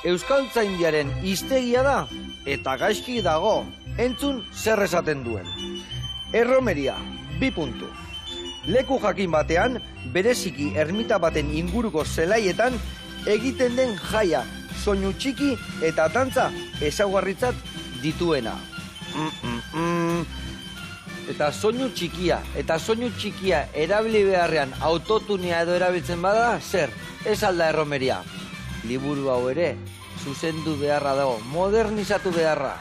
euskaltzaindiaren hiztegia da eta gaizki dago. Entzun zer esaten duen. Erromeria, 2 puntu. Leku jakin batean, bereziki ermita baten inguruko zelaietan egiten den jaia, soinu txiki eta dantza ezaugarritzat dituena. Eta soinu txikia erabili beharrean autotunea edo erabiltzen bada, zer? Ez alda erromeria. Liburu hau ere, zuzendu beharra dago, modernizatu beharra.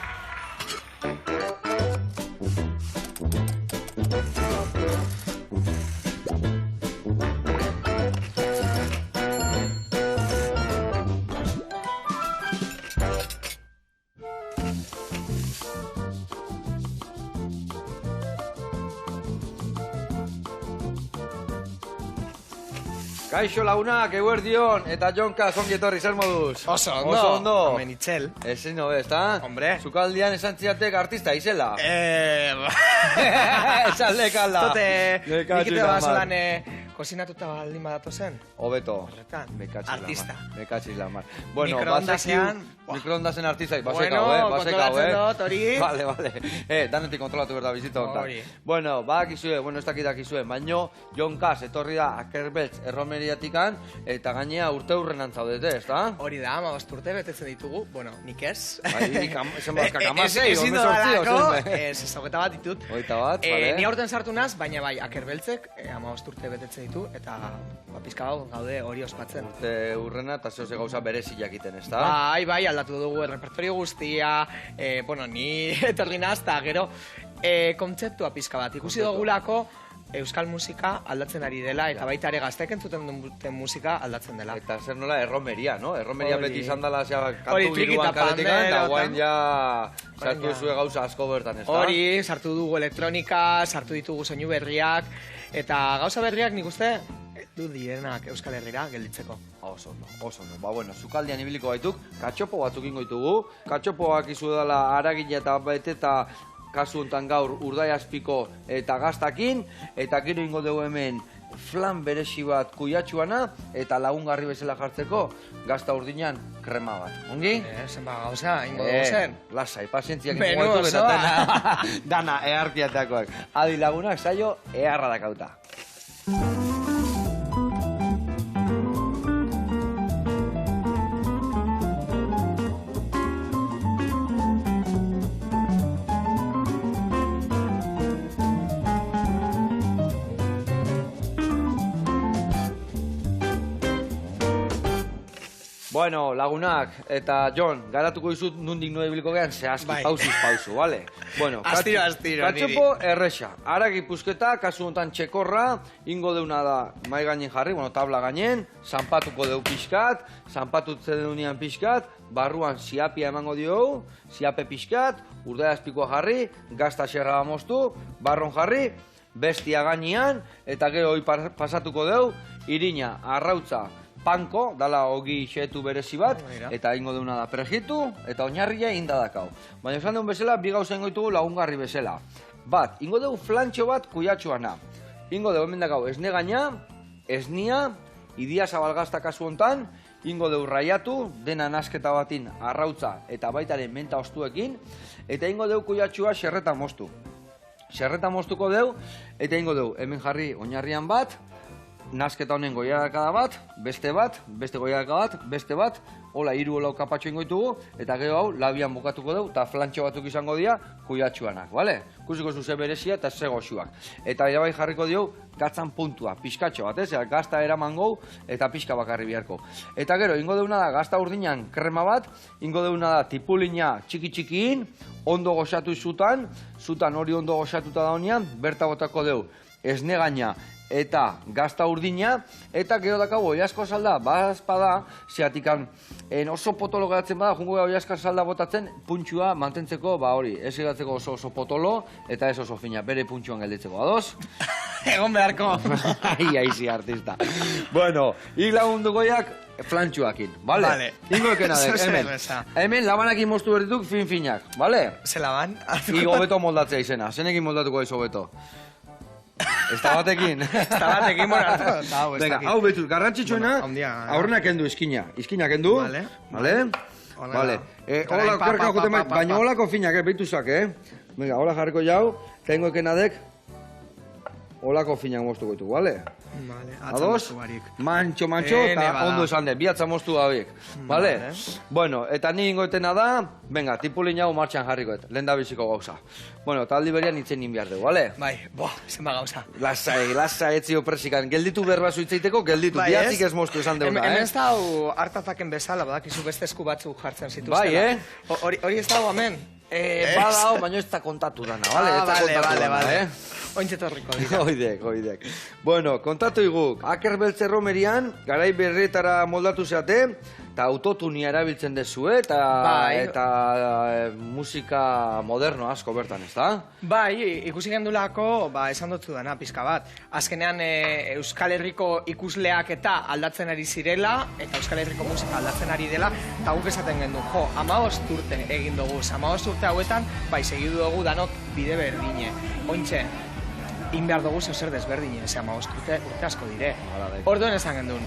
Kaixo lagunak, eguerdion, eta Jonka zongi etorri, zer moduz? Oso ondo. Oso ondo. Hemen itxel. Ezin no, ezta? Hombre. Zukaldian esan ziatek artista izela. Esan lekalda. Tote, nikite basolan kozinatuta baldin badatu zen. Hobeto. Horretan. Artista. Bekatxiz lamar. Mikroondasean. Mikroondasen artista, Bueno, kontrolatzen dut, hori. Vale. Danetik kontrolatu berda bizita hontan. Hori. Bueno, badakizue, ez dakizue, baino Jonkas etorri da Akerbeltz erromeriatikan, eta gainea urte hurrenan zaudete, ezta? Hori da, 15 urte betetzen ditugu, bueno, nik ez. Nik esan bazkak amasei, ez ezageta bat ditut. Hogeita bat, bale. Ni aurten sartu naz, baina bai, Akerbeltzek 15 urte betetzen ditu, eta pizka gaude hori ospatzen. Urte hurrena eta zehose gauza berezi jakiten, ezta? Bai, aldatu dugu repertorio guztia, ni etorri naz, eta gero kontzeptua pizka bat. Ikusi dugulako euskal musika aldatzen ari dela, eta baita ere gazteek entzuten duten musika aldatzen dela. Eta zer nola, erromeria, no? Erromeria beti izan dela, Hori, kantu trikita giruan kaletekan, eta pandero, guain ja sartu zuen gauza asko bertan, ezta? Hori, sartu dugu elektronika, sartu ditugu soinu berriak, eta gauza berriak nik uste du dienak Euskal Herrira gelditzeko. Oso ondo. Ba, bueno, Zukaldian ibiliko baituk, katxopo batzuk ingo ditugu. Katxopoak izu dela aragila eta beteta kasu hontan gaur Urdaiazpiko eta gaztakin, eta gero ingo dugu hemen flan beresi bat kuiatxuana, eta lagungarri bezala jartzeko gazta urdinan krema bat. Ongi? Zenba gauza, ingo dugu zen. Lasai, pazientziak ingo baitu eta dana eharkiatakoak. Adi lagunak, saio, eharra dakauta. Bueno, lagunak, eta Jon, garatuko dizut nundik nue biliko gehan, zehazki, pausiz pausu, bale? Bueno, astiro, katxopo erresa, aragi pusketa, kasu honetan txekorra, ingo deuna da mai gainen jarri, bueno, tabla gainen, zanpatuko deu pixkat, zanpatutzen deunean pixkat, barruan ziapia emango diogu, ziape pixkat, Urdaiazpikoa jarri, gazta xerra moztu, barron jarri, bestia gainean, eta gero hoi pasatuko deu, irina, arrautza, panko, dala ogi xetu berezi bat, eta ingo deuna da prejitu, eta oinarria indadakau. Baina esan deun bezala, bi gauza ingo ditugu lagungarri bezala. Bat, ingo dugu flantxo bat kuiatxoana. Ingo dugu hemen dakau esne gaina, esnia, idia zabalgazta kasu hontan, ingo dugu raiatu, dena nasketa batin arrautza eta baitaren menta ostuekin, eta ingo dugu kuiatxoa xerreta moztu. Xerreta moztuko dugu, eta ingo dugu hemen jarri oinarrian bat, nasketa honen goiarakada bat, beste goiaraka bat, beste bat, hola, 3 kapatxo ingo ditugu, eta gero hau labian bukatuko dugu, eta flantxo batzuk izango dira kuiatxuanak, bale? Kusiko zuze berezia eta ze goxuak. Eta bai jarriko diogu, gatzan puntua, pixkatxo bat, ez? Gazta eraman gau, eta pixka bakarri biharko. Eta gero, ingo deuna da, gazta urdinan krema bat, ingo deuna da, tipulina txiki-txikiin, ondo goxatu zutan hori ondo goxatuta da honean, berta botako dugu, esne gaina, eta gazta urdina, eta gero dakau oiazko salda, bazpada, zeatikan oso potolo geratzen bada, jungo oiazko salda botatzen, puntxua mantentzeko, hori, ez geratzeko oso potolo, eta ez oso fina, bere puntxuan gelditzeko, ados? Egon beharko. Iaizi artista. Bueno, hik lagundu goiak flantxuakin, bale? Ingo ekena dek, hemen labanakin moztu berdituk fin-finak, bale? Ze laban? Igo beto moldatzea izena, zenekin moldatuko ez hobeto. Ez da batekin? Ez da batekin, bueno, hartuko dut, hau, ez Venga, dakit. hau betu, garrantzitsuena, Bueno, handia, aurrena kendu eskina. Eskina kendu, Vale. vale? Honela. Vale. Orain, Hola, pa, karka pa, joten pa, bai, pa, baina pa. holako finak, behituzak, Venga, hola jarriko jau, tengo ekenadek, holako finak moztuko ditu, vale? Vale, Ados? Mantxo, eta bada. ondo esan den, bihatza moztu gabik. Vale? Vale. Bueno, eta ni ingoetena da, venga, tipulin hau martxan jarrikoet, lehen da biziko gauza. Bueno, eta aldi berian itzen behar dugu, vale? Bai, zenba gauza. Lasai, etzio presikan. Gelditu berba zuitzeiteko, gelditu. Bai, Bihatzik ez moztu esan deuna, Hemen ez dago hartazaken bezala, badakizu beste esku batzuk jartzen zituztela. Bai, Hori ez dago hemen. Badao, baina ez da kontatu dana, vale? Ez da kontatu dana, Ointzetorriko dira. Oidek. Bueno, kontatu iguk. Aker Beltze Romerian, garai berrietara moldatu zeate, eta autotunia erabiltzen dezue, eta musika moderno asko bertan, ez da? Bai, ikusi gendulako, esan dutzu dana, pizka bat. Azkenean Euskal Herriko ikusleak eta aldatzen ari zirela, eta Euskal Herriko musika aldatzen ari dela, eta guk esaten gendu, 15 urte egin dugu, 15 urte hauetan, segidu dugu danok bide berdine. Ointxe, in behar dugu zer desberdine, 15 urte asko dire. Orduan esan gendun,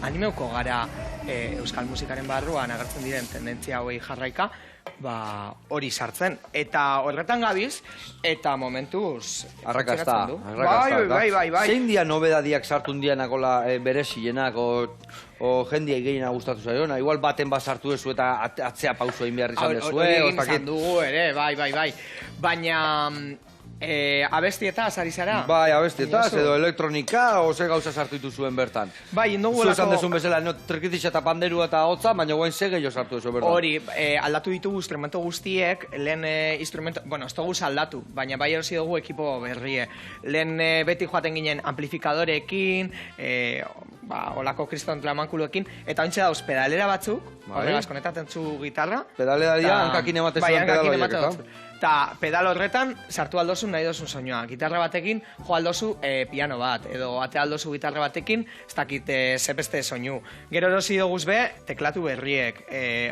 animeuko gara euskal musikaren barruan agertzen diren tendentzia hauei jarraika, hori sartzen. Eta horretan gabiz, eta momentuz... Arrakasta. Bai. Zein dia nobedadiak sartun dianakola beresienak, o jendia gehiena gustatu zaiona? Igual baten sartu dezu eta atzea pauso egin behar izan dezue. Hori egin izan dugu ere, bai. Baina... abestietaz, ari zara? Bai, abestietaz, edo elektronika, ose gauza sartu dituzuen bertan. Bai, indugu zu esan dezun bezala, trikitisa eta panderua eta hotza, baina guain ze gehiago sartu dezu bertan. Hori, aldatu ditugu instrumento guztiek, lehen instrumento, ez dugu aldatu, baina bai erosi dugu ekipo berrie. Lehen beti joaten ginen amplifikadorekin, olako kriston klamankuloekin, eta ointxe dauz pedalera batzuk, horregaz konetaten zu gitarra. Pedalera dira, hankakin ematen zuen pedal horiek, eta? Eta pedal horretan sartu aldozu nahi dozun soinua. Gitarra batekin jo aldozu piano bat, edo ate aldozu gitarra batekin, ez dakit zepeste soinu. Gero erosi doguz be, teklatu berriek,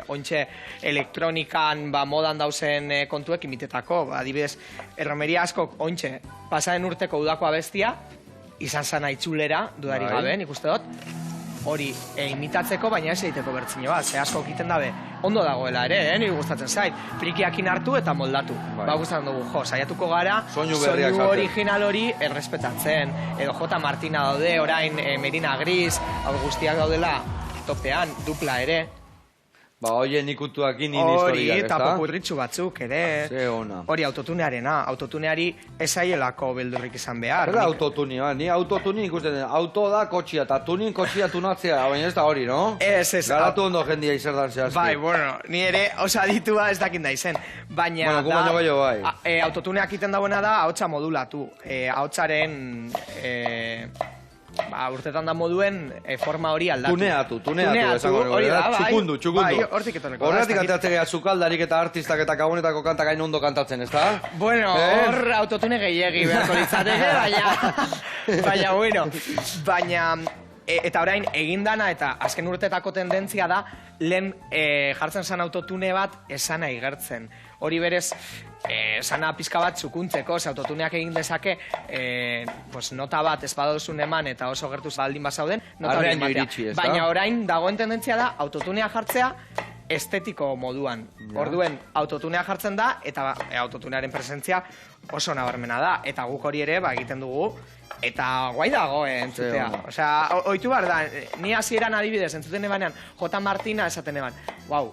ontxe elektronikan modan dauzen kontuek imitetako. Adibidez, erromeria askok ontxe, pasaren urteko udako abestia, izan zana itzulera, dudarik gabe, nik uste dut, hori imitatzeko, baina ez egiteko bertzine bat, ze asko egiten dabe, ondo dagoela ere, niri gustatzen zait, frikiakin hartu eta moldatu. Gustatzen dugu, saiatuko gara, soinu original hori errespetatzen, edo J. Martina daude, orain Merina Gris, hau guztiak daudela topean, dupla ere. Oien ikutuakin historiak, hori, eta popurritxu batzuk ere. Ze ona. Hori autotunearena, autotuneari ez aielako beldurrik izan behar. Zer da autotunia, ni autotunia ikusten den, auto da kotxia, eta tunin kotxia tunatzea, baina ez da hori, no? Ez. Garatu ondo jendia izerdan zehazki. Bai, bueno, ni ere osaditua ez dakin da izen. Baina autotuneak iten dauena da, ahotsa modulatu. Ahotsaren... urtetan da moduen forma hori aldatu. Tuneatu, esango hori da, txukundu. Bai, hortik etorreko. Horretik kantatzen gara sukaldarik eta artistak eta gabonetako kantak hain ondo kantatzen, ez da? Bueno, hor autotune gehiegi beharko litzateke, baina, bueno, eta orain egindana eta azken urtetako tendentzia da lehen jartzen zan autotune bat esana igertzen. Hori berez, sana pizka bat zukuntzeko, autotuneak egin dezake, nota bat ez badozun eman eta oso gertu baldin bazauden, nota hori ematea. Baina orain dagoen tendentzia da autotunea jartzea estetiko moduan. Orduen autotunea jartzen da eta autotunearen presentzia oso nabarmena da. Eta guk hori ere egiten dugu, eta guai dago entzutea. Osea, oitu behar da, ni hasieran adibidez entzuten ebanean, J. Martina esaten eban,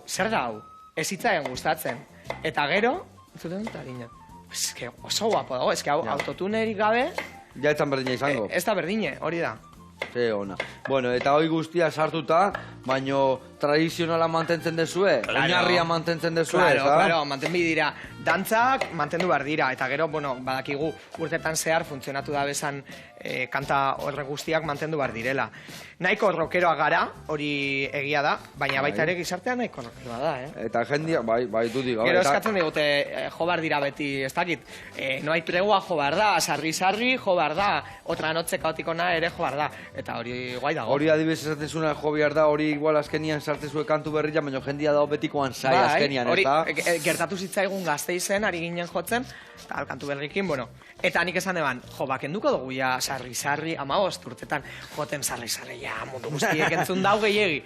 zer da hau? Ez hitzaien gustatzen. Eta gero, entzuten dut harina. Oso guapo dago, autotunerik gabe... Ja etzan berdina izango. Ez da berdine, hori da. Ze ona. Bueno, eta hoi guztia sartuta, baino tradizionala mantentzen dezue? Oinarria mantentzen dezue, ez da? Claro, manten dira. Dantzak mantendu behar dira, eta gero, badakigu urtetan zehar funtzionatu da bezan kanta horre guztiak mantendu behar direla. Nahiko rockeroa gara, hori egia da, baina baita ere gizartea nahiko rockeroa da, Eta jendia, bai, dudik. Gero eskatzen digute, jo behar dira beti, ez dakit, no hay tregua jo behar da, sarri, jo behar da, otra notze kaotikona ere jo behar da, eta hori guai dago. Hori adibidez esaten zuna jo behar da, hori igual azkenian sartzezue kantu berria, baina jendia dago betikoan zai azkenian, ez da? Hori, gertatu zitzaigun Gasteizen, ari ginen jotzen, eta kantu berrikin, bueno. Eta nik esan eban, jo, kenduko dugu ja sarri-sarri, 15 urtetan, joten sarri-sarri, ja, mundu guztiek entzun dau gehiegi.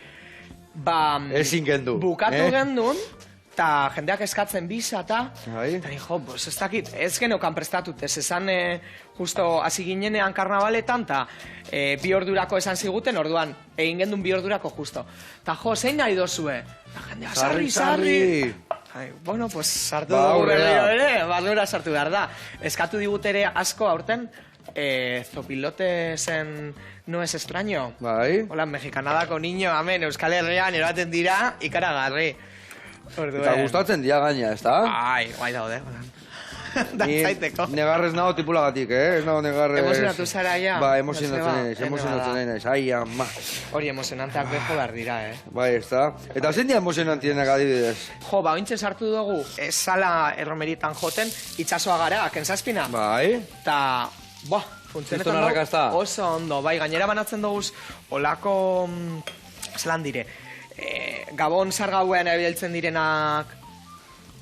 Ba, ezin gendu. Bukatu gendun, eta jendeak eskatzen bisa, eta bai. jo, ez dakit, ez geneukan prestatut, ez esan justo hasi ginenean karnabaletan, eta 2 ordurako esan ziguten, orduan, egin gendun 2 ordurako justo. Eta jo, zein nahi dozue? Eta jendeak, sarri-sarri! Bueno, pues sartu dugu berriro ere, barrura sartu behar da. Eskatu digut ere asko aurten, Zopilote zen No es extraño. Bai. Hola, mexikanadako niño, amen, Euskal Herrian eraten dira, ikaragarri. Eta gustatzen dia gaina, ez da? Ai, guai daude. Dantzaiteko. Negarrez nago tipulagatik, ez nago negarrez... Emozionatu zara ja. Ba, emozionatzen nahi, ai, ama. Hori, emozionanteak beho behar dira, Bai, ez da. Eta zein dia emozionantienak adibidez? Jo, ba, ointxe sartu dugu, sala erromerietan joten, itxasoa gara, kenzazpina. Bai. Eta, funtzionetan dugu, oso ondo, bai, gainera banatzen dugu, olako, zelan dire, Gabon sargauean ebiltzen direnak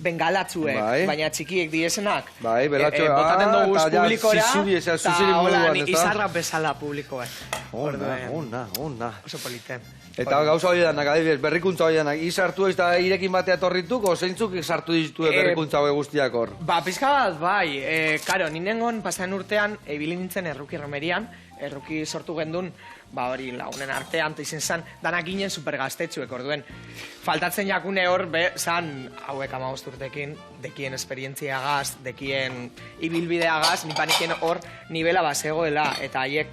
bengalatzuek, baina txikiek diresenak. Bai, belatxoa. Botaten dugu publikora, eta izarra bezala publikoa. Ona. Oso politen. Eta gauza hori danak, adibidez, berrikuntza hori danak, izartu ez da irekin batea torrituk, o zeintzuk sartu ditu berrikuntza hori guztiak hor? Ba, pizka bat, bai. Karo, ninengon pasan urtean, ebili nintzen erruki romerian, erruki sortu gendun, ba hori lagunen artean, izen zan, danak ginen supergaztetxuek, orduen. Faltatzen jakune hor, zan, hauek 15 urtekin, dekien esperientziagaz, dekien ibilbideagaz, nipanikien hor nivela bazegoela, eta haiek,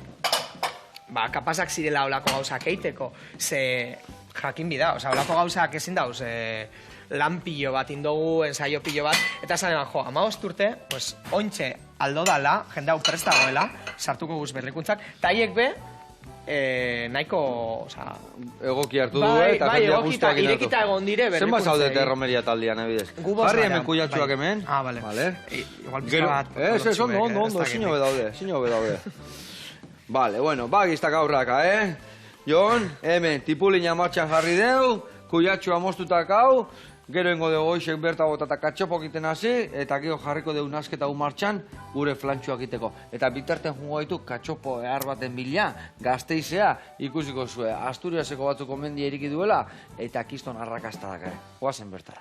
ba, kapazak zirela olako gauzak eiteko, ze jakin bida, oza, olako gauzak ezin dauz, lan pilo bat indogu, ensaio pilo bat, eta esan eban, jo, 15 urte, pues, ointxe aldo dala, jende hau prestagoela, sartuko guz berrikuntzak, eta haiek be, nahiko, oza... Egoki hartu du, eta jendea guztuak inatu. Irekita egon dire berrikuntzei. Zenba zaudete romeria taldean, ebidez? Jarri hemen kuiatxuak hemen. Ah, bale. Igual pizka bat... Ez, ondo, zinio bedaude. Vale, bueno, bagiztak aurraka, Jon, hemen, tipulina martxan jarri deu, kuiatxua moztutak hau, gero ingo dugu goixek berta botata katxopok iten hasi, eta gero jarriko dugu nazketa hu martxan, gure flantxuak iteko. Eta bitarten jungo gaitu katxopo ehar baten bila, Gasteizea, ikusiko zue, Asturiaseko batzuk mendia iriki duela, eta kiston arrakastadak ere. Oazen bertara.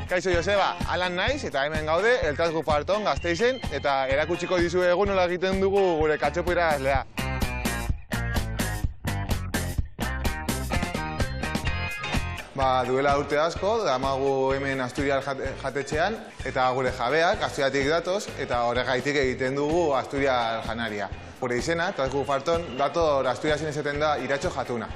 Kaixo Joseba, Alan naiz eta hemen gaude Eltazgu Parton Gasteizen eta erakutsiko dizuegu nola egiten dugu gure katxopo irabazlea. Ba, duela urte asko, damagu hemen Asturias jatetxean eta gure jabeak Asturiatik datoz eta horregaitik egiten dugu Asturias janaria. Gure izena, Eltazgu Parton, dator Asturiasen esaten da iratxo jatuna.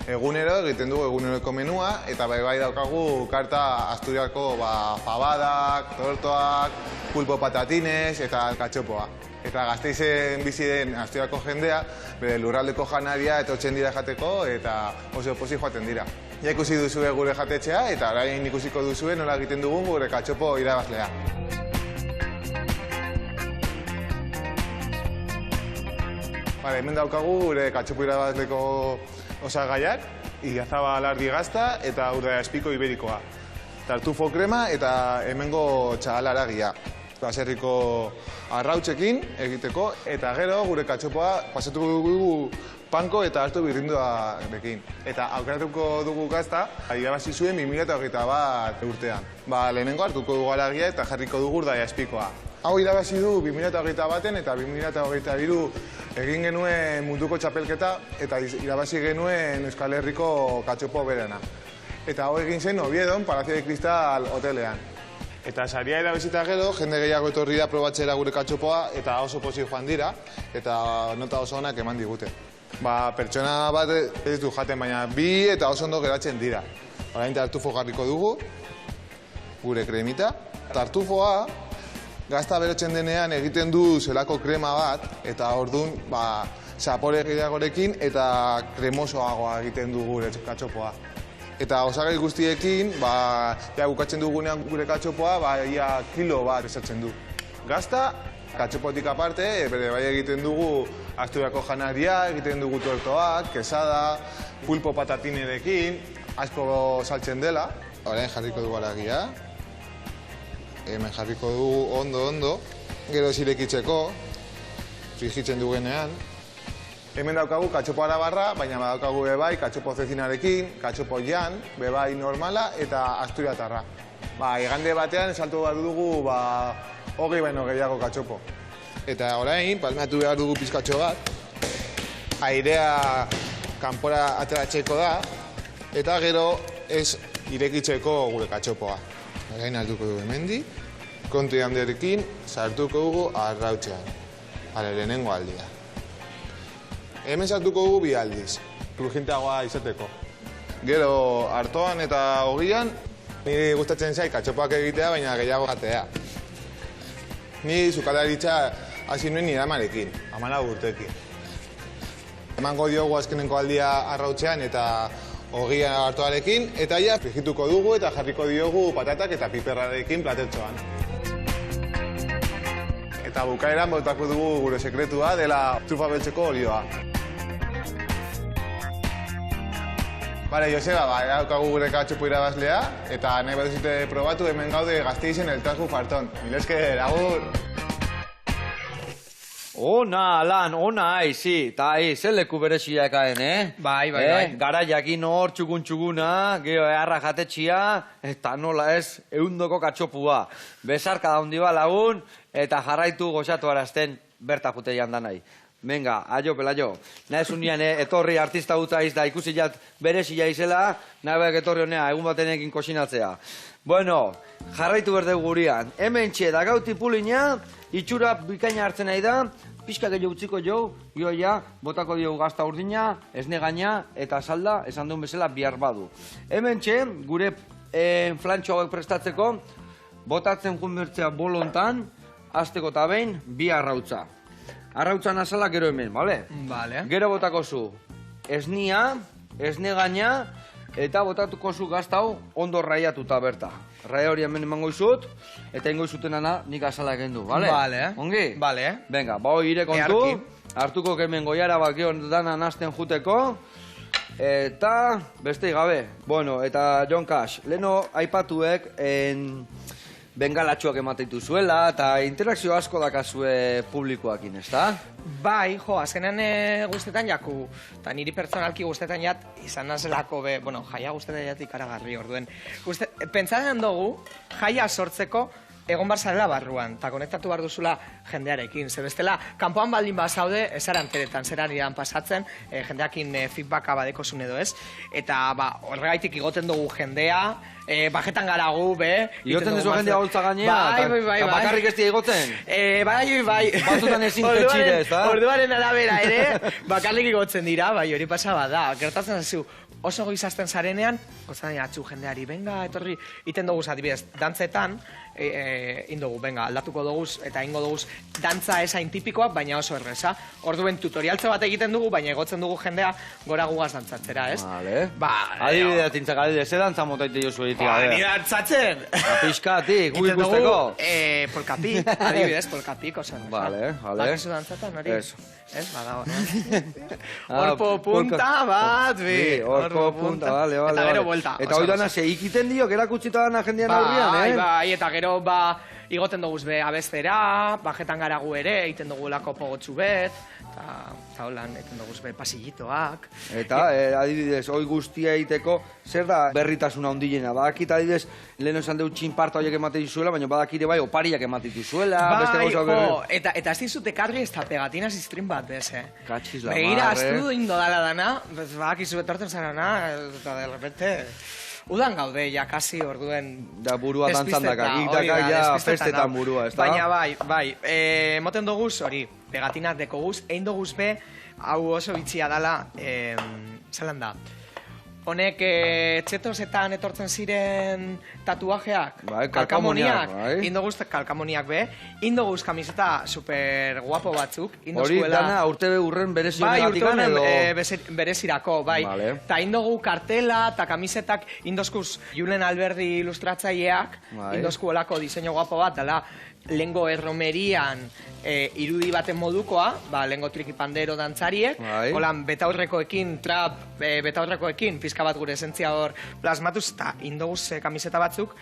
Egunero egiten dugu eguneroko menua eta bai daukagu karta Asturiako fabadak, tortoak, pulpo patatines eta katxopoa. Eta Gasteizen bizi den Asturiako jendea, bere lurraldeko janaria etortzen dira jateko eta oso pozik joaten dira. Ja ikusi duzue gure jatetxea eta orain ikusiko duzue nola egiten dugun gure katxopo irabazlea. Hemen daukagu gure katxopo irabazleko osagaiak, idiazaba alardi gazta eta urdea espiko iberikoa. Tartufo krema eta hemengo txagalaragia. Baserriko arrautzekin egiteko eta gero gure katxopoa pasatuko dugu panko eta hartu birrinduarekin. Eta aukeratuko dugu gazta, irabazi zuen 2021 urtean. Lehenengo hartuko dugu alagia eta jarriko dugu urdea espikoa. Hau irabazi du 2021 eta 2022 egin genuen munduko txapelketa eta irabazi genuen Euskal Herriko katxopo berena. Eta hau egin zen Oviedon, Palacio de Cristal hotelean. Eta saria irabazita gero, jende gehiago etorri da probatzera gure katxopoa eta oso pozik joan dira eta nota oso onak eman digute. Pertsona bat ez du jaten, baina bi eta oso ondo geratzen dira. Orain tartufo jarriko dugu, gure kremita. Tartufoa gazta berotzen denean egiten du zelako krema bat, eta orduan zapore gehiagorekin eta kremosoagoa egiten du gure katxopoa. Eta osagai guztiekin, ja bukatzen dugunean gure katxopoa, ia kilo bat esatzen du. Gazta, katxopotik aparte, bere bai egiten dugu Asturiako janaria, egiten dugu tortoak, quesada, pulpo patatinerekin, asko saltzen dela. Orain jarriko dugu aragia. Hemen jarriko dugu ondo, gero zirekitzeko, frijitzen dugenean. Hemen daukagu katxopo arabarra, baina badaukagu bebai katxopo zezinarekin, katxopo jan, bebai normala eta asturiatarra. Igande batean esaltu behar dugu 20 baino gehiago katxopo. Eta orain, palmeatu behar dugu pizkatxo bat, airea kanpora ateratzeko da, eta gero ez irekitzeko gure katxopoa. Orain hartuko dugu hemendi, kontu handiarekin sartuko dugu arrautzean, lehenengo aldia. Hemen sartuko dugu 2 aldiz, krujienteagoa izateko. Gero hartoan eta ogian, niri gustatzen zait katxopoak egitea, baina gehiago jatea. Ni sukalaritza hasi nuen nire amarekin, 14 urtekin. Emango diogu azkenengo aldia arrautzean eta ogia hartoarekin, eta ja frijituko dugu eta jarriko diogu patatak eta piperrarekin platetxoan. Eta bukaeran botako dugu gure sekretua dela trufa beltzeko olioa. Bale, Joseba, daukagu gure katxopo irabazlea, eta nahi bat duzute probatu hemen gaude Gasteizen el Tasgu Farton. Mil esker, agur! Ona, lan, ona, sí, eta zer leku bereziakaen, Bai. Gara jakin hor txugun-txuguna, geho eharra jatetxia, eta nola ez, eundoko katxopua. Bezarka da hundi ba lagun, eta jarraitu gozatu arazten berta jute jandan nahi. Venga, aio, pelaio. Nahez unian, etorri artista gutza da ikusi jat berezia izela, nahi behar etorri honea, egun batenekin kosinatzea. Bueno, jarraitu berde gurian. Hemen txe, da gauti pulina, itxura bikaina hartzen nahi da, pixka gehiago utziko jo, joia, botako diogu gazta urdina, esne gaina, eta salda, esan duen bezala, bihar badu. Hemen txe, gure flantxo hauek prestatzeko, botatzen junbertzea bolontan, azteko eta behin, 2 arrautza. Arrautzan azala gero hemen, bale? Bale. Gero botako zu esnia, esne gaina, eta botatuko zu gaztau ondo raiatuta berta. Raia hori hemen emango izut, eta ingo izutenana nik azala egendu, bale? Bale. Ongi? Bale. Venga, hori ire kontu, hartuko kemen goiara bat geho dana nazten juteko, eta beste gabe. Bueno, eta John Cash, leheno aipatuek bengalatxoak emateitu zuela, eta interakzio asko dakazue publikoakin, ez da? Bai, azkenean guztetan jaku, eta niri pertsonalki guztetan jat, izan nazelako jaia guztetan jat ikaragarri orduen. Pentsatzen dugu, jaia sortzeko, egon bar zarela barruan, eta konektatu behar duzula jendearekin. Ze bestela, kanpoan baldin bazaude, ez aranteretan, zeran iran pasatzen, jendeakin feedbacka badeko zun edo ez. Eta horregaitik igoten dugu jendea, bajetan gara gu, igoten duzu jendea holtza gainea, eta bakarrik ez dira igoten? Bai. Batzutan ezin petxire, ez da? Orduaren arabera ere, bakarrik igotzen dira, bai, hori pasaba da. Gertatzen zu, oso goizazten zarenean, gozatzen atzu jendeari, benga, etorri, iten dugu adibidez, dantzetan, indogu, benga, aldatuko dugu eta ingo dugu dantza esain tipikoak, baina oso erreza. Orduen tutorialtze bat egiten dugu, baina egotzen dugu jendea gora gugaz dantzatzera, ez? Vale. Adibidea tintzak, ze dantza motaite jozu egitea? Ni dantzatzen! Apiskatik, gu ikusteko? Polkapik, adibidez, polkapik, oso erreza. Vale. Bakizu dantzatan, hori? Eso. Ez, bada, orpo punta bat, bi. Orpo punta, vale. Eta gero buelta. Eta hori dana, ikiten dio, erakutsita dana jendean aurrian, Bai, eta gero, igoten dugu abestera, bajetan gara gu ere, egiten dugu lako pogotxu bet, eta holan, egiten dugu pasillitoak. Eta, adibidez, hoi guztia egiteko, zer da berritasuna ondilena? Badakit, adibidez, lehen esan dugu txinparta horiek ematen dizuela, baina badakire bai, opariak ematen dizuela, beste gauza berri. Eta ez dizute karri ez da pegatina ziztrin bat, bez, Katxiz la begira, astu indo dala dana, badakizu betorten zarana, eta de repente... Udan gaude, ja, kasi, orduen... Da burua dantzan daka, ja festetan burua, ez da? Baina bai, moten doguz, hori, pegatinak dekoguz, egin doguz be, hau oso bitxia dala, zelan da, honek txetosetan etortzen ziren tatuajeak, Bai, kalkamoniak, bai. indoguz kalkamoniak be, indoguz kamiseta super guapo batzuk, Hori dana urte urren berezionegatik bai, edo... berezirako, bai. Vale. Ta indogu kartela eta kamisetak indozkuz Julen Alberdi ilustratzaileak, Bai. indozku olako diseño guapo bat, dela lengo erromerian irudi baten modukoa, lengo trikipandero dantzariek, Bai. holan betaurrekoekin, betaurrekoekin, pizka bat gure esentzia hor plasmatuz, eta indoguz kamiseta batzuk,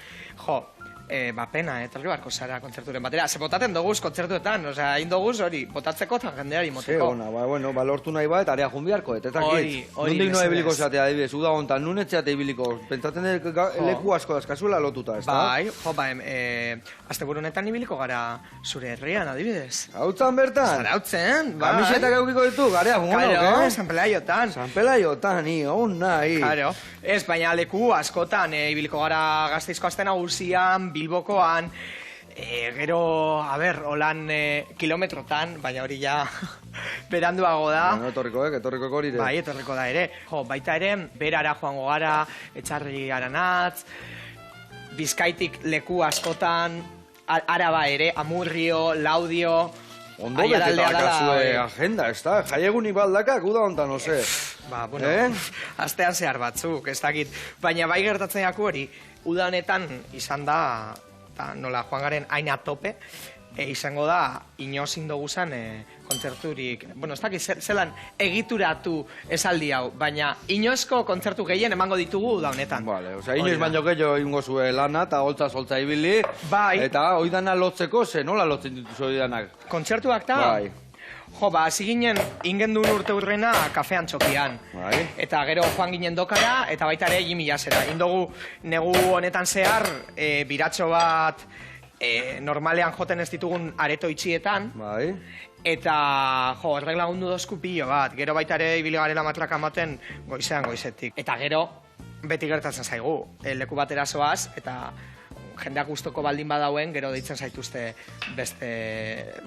pena, etorri barko zara kontzerturen batera. Ze botaten doguz kontzertuetan, osea, indoguz hori, botatzeko eta jendeari moteko. Ona, bueno, lortu nahi bat, area junbiarko, eta Hori, nondik noa mesedez. ibiliko zatea, adibidez, uda hontan, nun etxeate ibiliko, pentsaten leku asko dazkazuela lotuta, ez da? Bai, asteburu honetan ibiliko gara zure herrian, adibidez. Hautzan bertan? Zarautzen, bai. Kamisetak eukiko ditu, garea jungo, Claro, San Pelaiotan. San Pelaiotan, on nahi. Claro, ez, baina leku askotan, ibiliko gara Gasteizko aste nagusian, Bilbokoan, gero, holan kilometrotan, baina hori ja beranduago da. Bueno, etorriko hori ere. Bai, etorriko da ere. Baita ere, berara joango gara, Etxarri Aranatz, Bizkaitik leku askotan, Araba ere, Amurrio, Laudio... Ondo beteta akazue agenda, ez da? Jaiegunik baldakak, uda hontan, ose. Astean zehar batzuk, ez dakit. Baina bai gertatzen jaku hori, uda honetan izan da, nola joan garen aina tope, izango da, inoz indoguzan kontzerturik, ez dakit, zelan egituratu esaldi hau, baina inoizko kontzertu gehien emango ditugu uda honetan. Vale, osea, inoiz baino gehiago ingo zue lana, eta holtza ibili, bai. Eta oidana lotzeko, ze nola lotzen dituzu oidanak? Kontzertuak da? Bai. Hasi ginen, ingendun urte urrena kafean txokian. Bai. Eta gero joan ginen dokara, eta baita ere Jimillasera. Indogu, negu honetan zehar, biratxo bat normalean joten ez ditugun areto itxietan. Bai. Eta, horrek lagundu dozku pilo bat. Gero baita ere ibili garela matraka ematen goizetik. Eta gero, beti gertatzen zaigu. Leku batera zoaz, eta jendeak gustoko baldin badauen, gero deitzen zaituzte beste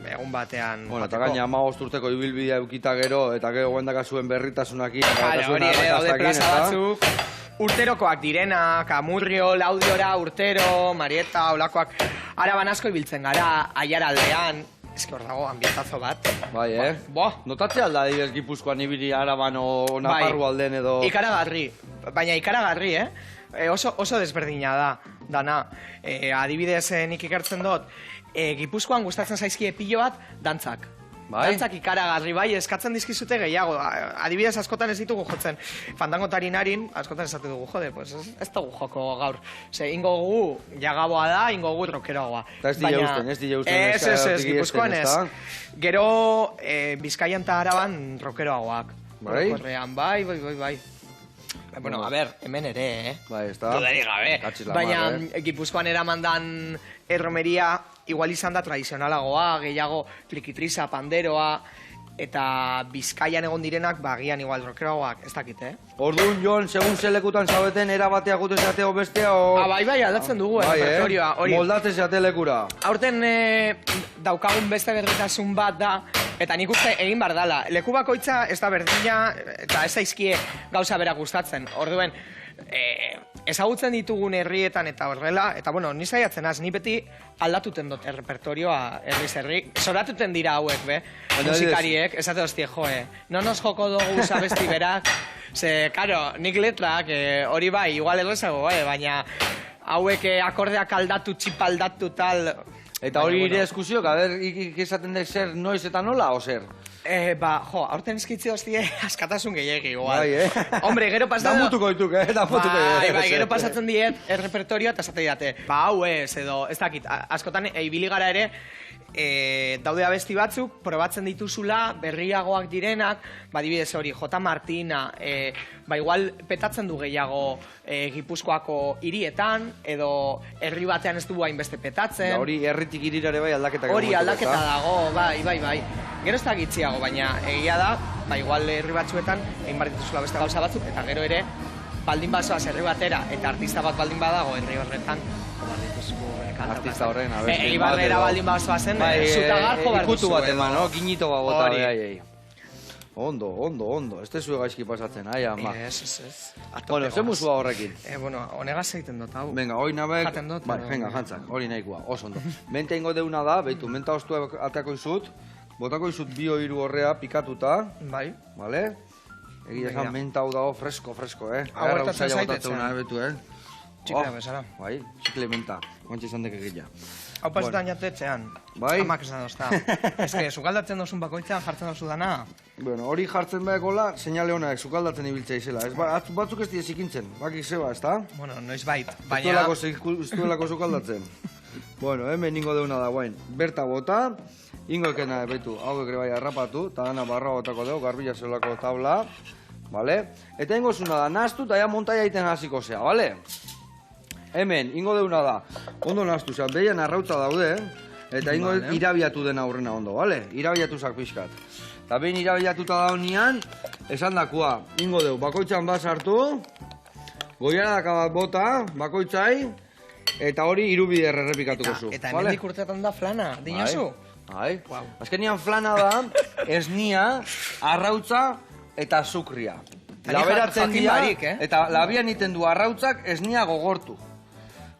egun batean. Bueno, eta gaina 15 urteko ibilbidea eukita gero, eta gero guendaka zuen berritasunakin. Hori ere daude plaza batzuk. Urterokoak direnak, Amurrio, Laudiora, Urtero, Marieta, olakoak. Araban asko ibiltzen gara, Aiaraldean. Eski hor dago, ambientazo bat. Bai, Notatzea alda adibidez Gipuzkoan ibili Araban o Nafarru alden edo... Ikaragarri, baina ikaragarri, oso desberdina da, dana. Adibidez nik ikertzen dut, Gipuzkoan gustatzen zaizkie pilo bat, dantzak. Bai? Dantzak ikaragarri, bai, eskatzen dizkizute gehiago. Adibidez askotan ez ditugu jotzen. Fandangotarinarin, askotan esate dugu, jode, pues ez dugu joko gaur. Ingo gu, jagaboa da, ingo gu rokeroagoa. Eta ez dile usten. Ez, Gipuzkoan ez. Gero, Bizkaian eta Araban rokeroagoak. Bai? Bai. Bueno, a ver, hemen ere, Bai, ez da. Dudarik gabe. Baina Gipuzkoan eramandan erromeria igual izan da tradizionalagoa, gehiago flikitriza, panderoa, eta Bizkaian egon direnak, bagian igual rokeroagoak, ez dakit, Orduan, Jon, segun zelekutan zaudeten, erabatea gute zateo bestea, o... Bai, aldatzen dugu, repertorioa, hori. Moldatzen zate lekura. Aurten daukagun beste berritasun bat da, eta nik uste egin bar dala. Leku bakoitza ez da berdina, eta ez zaizkie gauza berak gustatzen. Orduen, ezagutzen ditugun herrietan eta horrela, eta bueno, ni saiatzen az, ni beti aldatuten dut repertorioa herriz herri. Zoratuten dira hauek, musikariek, esate hostie, no nos joko dugu abesti berak, ze, karo, nik letrak, hori bai, igual errezago, baina hauek akordeak aldatu, txip aldatu, tal... Eta hori ire eskusiok, esaten dek zer noiz eta nola, o zer? Aurten eskitzi hostie askatasun gehiagi, igual. Bai, Hombre, gero pasatzen... Damutuko dituk, damutuko dituk. Bai, gero pasatzen diet repertorioa eta esate diate. Hau edo, ez dakit, askotan ibili gara ere, daude abesti batzuk, probatzen dituzula, berriagoak direnak, adibidez hori, J. Martina, igual petatzen du gehiago Gipuzkoako hirietan, edo herri batean ez du hainbeste petatzen. Hori herritik hirirare bai aldaketak. Hori aldaketa dago, bai. Gero ez da gitziago, baina egia da, igual herri batzuetan, egin bar dituzula beste gauza batzuk, eta gero ere, baldin bazoaz herri batera, eta artista bat baldin badago herri horretan, artista horren, abesti. Eibarrera baldin bazoazen, zutagarko behar duzu. Ikutu bat eman, ginito bat bota behai. Ondo. Ez tezu gaizki pasatzen, ai ama. Ez. Bueno, ze musua horrekin? Bueno, honegaz egiten dut, hau. Venga, hori nabek... Jaten dut, Bai, edo- venga, jantzak, hori nahikoa, oso ondo. Mente ingo deuna da, behitu, menta ostua ateako izut, botako izut bio hiru horrea pikatuta, Bai. vale? Egia esan, Begira. menta hau dago fresko, Hau gertatzen zaitetzen. Betu, Txiklea bezala. Bai, txikle menta, guantxe izan dek egila. Hau pasetan jatetzean. Bai. Amak esan dozta. Ez que, sukaldatzen dozun bakoitzean jartzen dozu dana. Bueno, hori jartzen behakola, seinale honak, sukaldatzen ibiltzea izela. Batzuk ez dira zikintzen, bakik zeba, ez da? Bueno, noiz bait. Baina... Ez duelako sukaldatzen. Bueno, hemen ingo deuna da guain. Berta bota, ingo ekena, betu, hau ekre bai harrapatu, eta dana barra botako dugu, garbila zeolako tabla, vale? Eta ingo zuna da, nahaztu eta ja montaia egiten hasiko zea, vale? Hemen, ingo deuna da, ondo nahaztu zea, behian arrautza daude, eta ingo Vale. irabiatu dena aurrena ondo, vale? Irabiatu zak pixkat. Eta behin irabiatuta daunean, esan dakua, ingo deu, bakoitzan bat sartu, goiaradaka bat bota, bakoitzai, eta hori hirubider errepikatuko zu. Eta vale? hemendik urtetan da flana, dinazu? Bai. Guau. Azkenian flana da, esnia, arrautza eta azukria. Eta ni Laberatzen jakin dira, barik, eta labian iten du arrautzak esnia gogortu.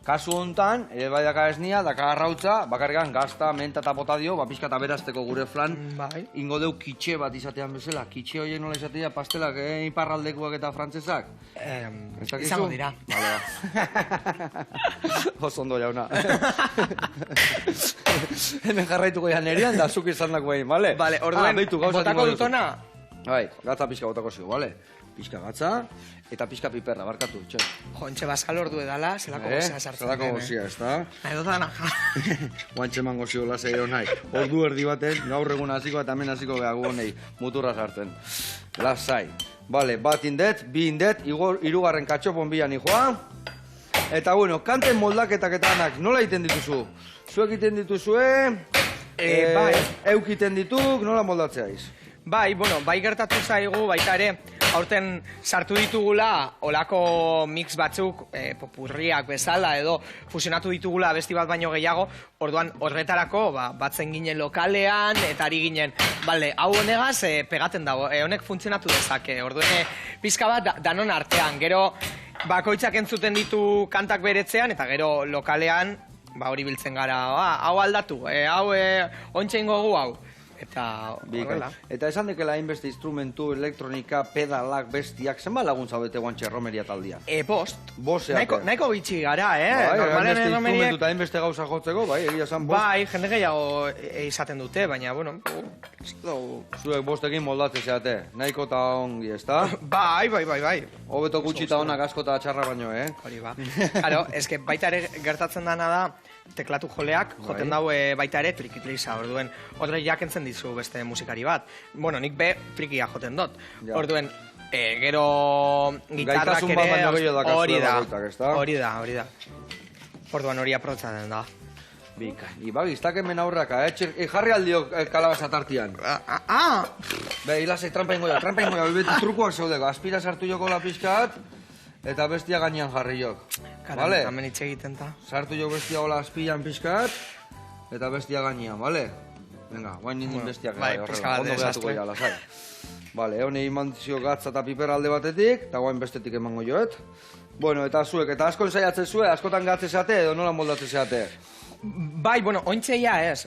Kasu hontan, bai daka esnia, daka arrautza, bakarrikan gazta, menta eta bota dio, pixka eta berazteko gure flan, Bai. ingo deu kitxe bat izatean bezala. Kitxe horiek nola izatea, pastelak, iparraldekuak eta frantzesak. Ez dakizu? Izango dira. Vale, ba. Oso ondo jauna. Hemen jarraituko ja nerian, da zuk izan dako egin, bale? Vale, orduen, beitu, gauza botako egingo duzu. dutona? Bai, gatza pixka botako zigo, bale? Pixka gatza, eta pixka piperra, barkatu, txo. Jontxe bazkal ordu edala, zelako gozea sartzen Zalako den, gozia, ez da? Nahi dut dana ja. Guantxe emango zio lasei nahi. Ordu erdi baten, gaur egun hasiko eta hemen hasiko behagu honei muturra sartzen. Lasai. Bale, bat indet, bi indet, hirugarren katxopon bian ijoa. Eta bueno, kanten moldaketak eta anak, nola egiten dituzu? Zuek egiten dituzue, Bai. euk egiten dituk, nola moldatzeaiz? Bai, bueno, bai gertatu zaigu, baita ere, aurten sartu ditugula olako mix batzuk, popurriak bezala edo fusionatu ditugula abesti bat baino gehiago, orduan horretarako batzen ginen lokalean eta ari ginen, bale, hau honegaz pegaten dago, honek funtzionatu dezake, orduan pizka bat danon artean, gero bakoitzak entzuten ditu kantak beretzean eta gero lokalean, hori biltzen gara, hau aldatu, hau ontsa ingo gu hau. Eta horrela. Eta esan dekela hainbeste instrumentu, elektronika, pedalak, bestiak, zenba laguntza bete guantxe romeria taldia? Bost. Boseak. Nahiko bitxi gara, Bai, Normalen hainbeste erromeriek... instrumentu eta hainbeste gauza jotzeko, bai, egia esan bost. Bai, jende gehiago izaten dute, baina, bueno... Zuek bostekin moldatze zeate, nahiko eta ongi, ezta? Bai. Hobeto gutxi eta onak asko eta txarra baino, Hori ba. Claro, eske baita ere gertatzen dana da, teklatu joleak, joten daue baita ere trikitliza, orduen, horre jakentzen dizu beste musikari bat. Bueno, nik be trikia joten dut. Ja. Orduen, gero gitarrak Gaitasun bat baino ere, gehiago dakazue hori da, bakoitzak, ezta? hori da. Orduan hori aprotzaten da. Bika, ibagiztak hemen aurraka, jarri aldiok kalabaza tartian. Be, hilasei trampa ingo jo, beti trukoak zeudeko, aspira sartu joko la pixkat, eta bestia gainean jarri jok. Vale? Hemen hitz egiten ta. Sartu jo bestia hola aspilan pixkat, eta bestia gainean, vale? Venga, guain nindin bestiak. bai, pixka bat ondo geratuko desastre. ja, lasai. Vale, honi eman zio gatza eta piper alde batetik, eta guain bestetik emango joet. Bueno, eta zuek, eta asko ensaiatzen zue, askotan gatze zeate edo nola moldatzen zeate? Bai, bueno, ointxeia ez.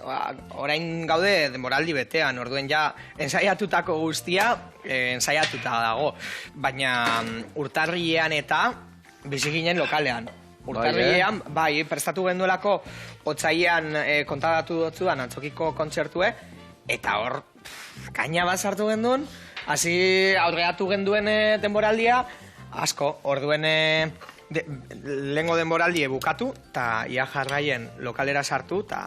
Orain gaude denboraldi betean, orduen ja ensaiatutako guztia ensaiatuta dago. Baina urtarrilean eta bizi ginen lokalean. Urtarrilean, bai, prestatu genduelako otsailean kontadatu dotzudan antzokiko kontzertue, eta hor kaina bat sartu genduen, hasi aurreatu genduen denboraldia, asko, orduen lehengo denboraldie bukatu, eta ia jarraien lokalera sartu, eta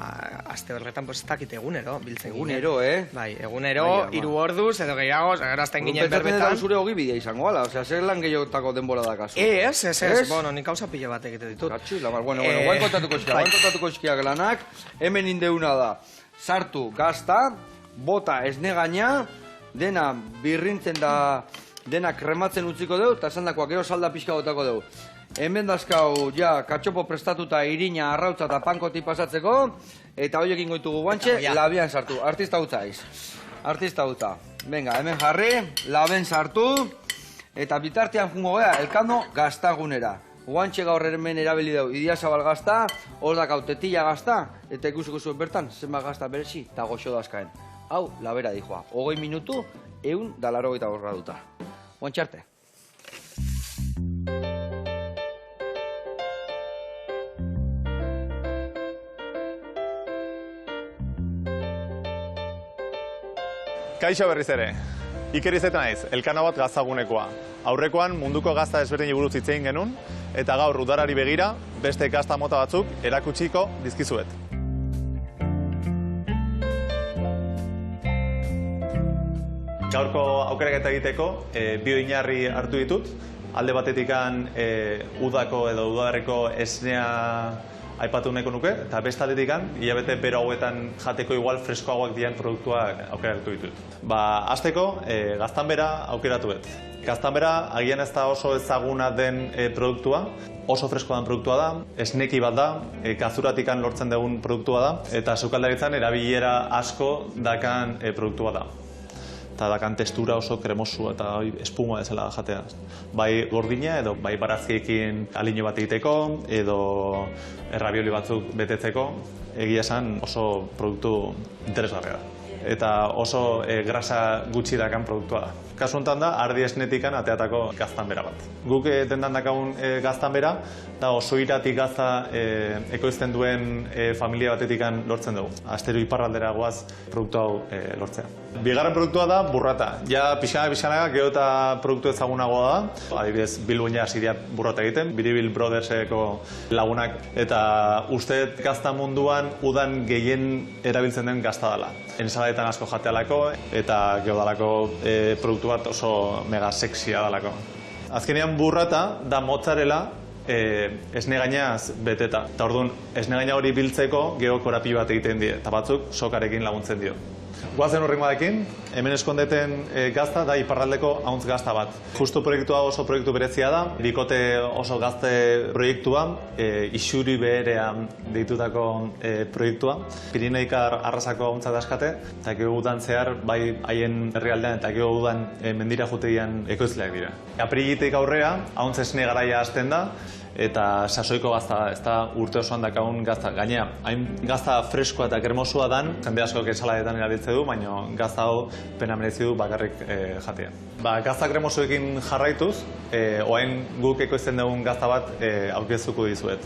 aste horretan ez dakit egunero, biltzen ginen. Egunero, Bai, egunero, Ai, ama. 3 orduz, edo gehiago, gerazten ginen Pentsatzen berbetan. dut zure hogi bidea izango ala, osea, zer lan gehiotako denbora dakazu? Ez, bueno, nik hauza pila bat egite ditut. Katxu, lamar, bueno, guain kontatuko eskia gelanak, hemen indeuna da, sartu gazta, bota esne gaina, dena birrintzen da, dena krematzen utziko deu, eta esan dakoa, gero salda pixka botako deu. Hemen dazkau, ja, katxopo prestatuta irina, arrautza eta pankoti pasatzeko, eta horiek ingoitugu guantxe, Ja. labian sartu. Artista hutza iz. Artista hutza. Venga, hemen jarri, laben sartu, eta bitartean jungo gea, elkano gaztagunera. Guantxe gaur hemen erabili dugu, Idiazabal gazta, hor dakau tetilla gazta, eta ikusiko zuen bertan, zenbat gazta berezi, eta goxo dazkaen. Hau, labera dijoa, 20 minutu, 180 graduta. Guantxe arte. Kaixo berriz ere. Iker Izeta naiz, Elkano bat gaztagunekoa. Aurrekoan munduko gazta ezberdinei buruz hitz egin genuen, eta gaur udarari begira beste gazta mota batzuk erakutsiko dizkizuet. Gaurko aukeraketa egiteko bi oinarri hartu ditut. Alde batetikan udako edo udaberriko esnea aipatu nahiko nuke, eta beste aldetikan, hilabete bero hauetan jateko igual freskoagoak dian produktuak aukeratu ditut. Hasteko, gaztanbera aukeratu dut. Gaztanbera agian ez da oso ezaguna den produktua, oso freskoa den produktua da, esneki bat da, kazuratikan lortzen dugun produktua da, eta sukaldaritzan erabilera asko dakan produktua da. Eta dakan testura oso kremosu eta espuma bezala jatea. Bai gordina edo bai barazkiekin aliño bat egiteko edo errabioli batzuk betetzeko, egia esan oso produktu interesgarria da. Eta oso grasa gutxi dakan produktua da. Kasu honetan da, ardi esnetikan ateatako gaztanbera bat. Guk dendan dakagun gaztanbera, da oso iratik gazta ekoizten duen familia batetikan lortzen dugu. Astero iparraldera goaz produktu hau lortzea. Bigarren produktua da burrata. Ja pixanaga gero eta produktu ezagunagoa da. Adibidez, Bilboina hasi dira burrata egiten, Biribil Brotherseko lagunak. Eta uste gazta munduan udan gehien erabiltzen den gazta dela. Ensaladetan asko jatealako eta gero dalako produktu bat oso mega sexia dalako. Azkenean burrata da mozzarella esne gainaz beteta. Eta orduan, esne gaina hori biltzeko gero korapi bat egiten die, eta batzuk sokarekin laguntzen dio. Guazen horrengoarekin, hemen eskondeten gazta da iparraldeko hauntz gazta bat. Justu proiektua oso proiektu berezia da, bikote oso gazte proiektua, isuri beherean deitutako proiektua. Pirinioikar arrasako hauntza daskate, eta gero udan zehar, bai haien herrialdean eta gero udan mendira jutegian ekoizleak dira. Aprilitik aurrera, hauntz esne garaia hasten da, eta sasoiko gazta da, ez da urte osoan dakagun gazta. Gainea, hain gazta freskoa eta kermosua dan, jende askok ensaladetan erabiltze du, baina gazta hau pena merezi du bakarrik jatea. Gazta kremosuekin jarraituz, oain guk ekoizten dugun gazta bat aurkeztuko dizuet.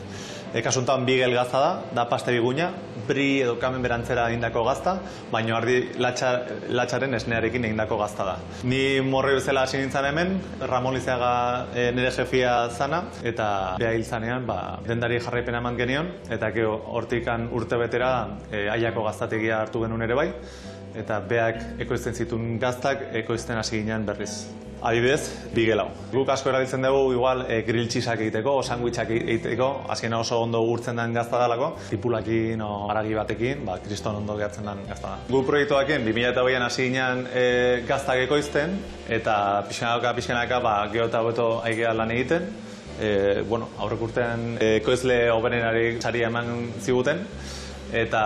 Kasuntan bigel gazta da paste biguña, bri edo kamen berantzera egindako gazta, baina ardi latxaren esnearekin egindako gazta da. Ni morri bezala hasi nintzen hemen, Ramon Lizeaga nire jefia zana, eta beha hil zanean dendari jarraipena eman genion, eta gero hortikan urte betera aiako gaztategia hartu genuen ere bai, eta beak ekoizten zituen gaztak ekoizten hasi ginean berriz. Adibidez, bigel hau. Guk asko erabiltzen dugu igual grill cheeseak egiteko, o sandwichak egiteko, azkena oso ondo gurtzen den gazta dalako, tipulakin o haragi batekin, kriston ondo gehatzen den gazta da. Guk proiektuakin 2008an hasi ginean gaztak ekoizten, eta pixkanaka gero eta hobeto aigea lan egiten. Aurrek urtean ekoizle hoberenari saria eman ziguten, eta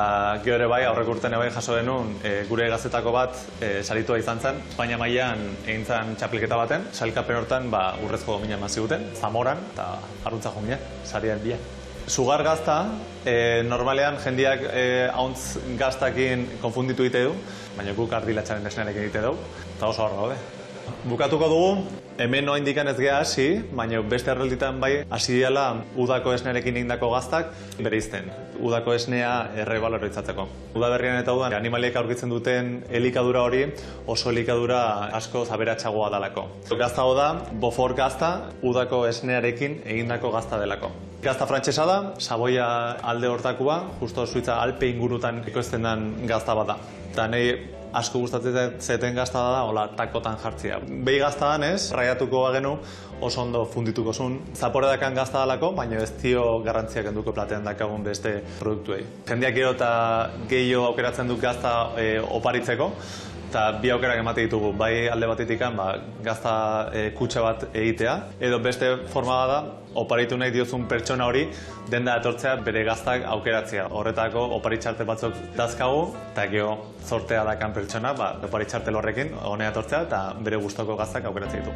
gero ere bai, aurrek urtean bai jaso denun gure gazetako bat saritua izan zen. Espainia mailan egin zen txapelketa baten, sailkapen hortan urrezko domina eman ziguten, Zamoran, eta arruntza jungine, sarian bila. Sugar gazta, normalean jendeak hauntz gaztakin konfunditu egite du, baina guk ardilatxaren esnearekin egite du, eta oso hor gaude. Bukatuko dugu, hemen noa indikan ez geha hasi, baina beste errelditan bai hasi diala udako esnearekin egindako gaztak bereizten. Udako esnea errebaloritzatzeko. Udaberrian eta udan animaliek aurkitzen duten elikadura hori oso elikadura asko aberatsagoa dalako. Gazta hau da, Beaufort gazta, udako esnearekin egindako gazta delako. Gazta frantsesa da, Saboia alde hortakua, justo Suitza Alpe ingurutan ekoizten den gazta bat da. Eta nahi asko gustatzen zeten gazta da, hola takotan jartzea. Behi gazta danez, raiatuko bagenu oso ondo fundituko zuen. Zapore dakan gazta dalako, baina ez dio garrantziak enduko platean dakagun beste produktuei. Jendeak gero eta gehiago aukeratzen dut gazta oparitzeko, eta bi aukerak emate ditugu, bai alde batetik gazta kutxa bat egitea, edo beste forma da, oparitu nahi diozun pertsona hori denda etortzea bere gaztak aukeratzea. Horretako oparitxarte batzuk dazkagu, eta gero zortea dakan pertsona, oparitxarte horrekin honea etortzea eta bere gustoko gaztak aukeratzea ditu.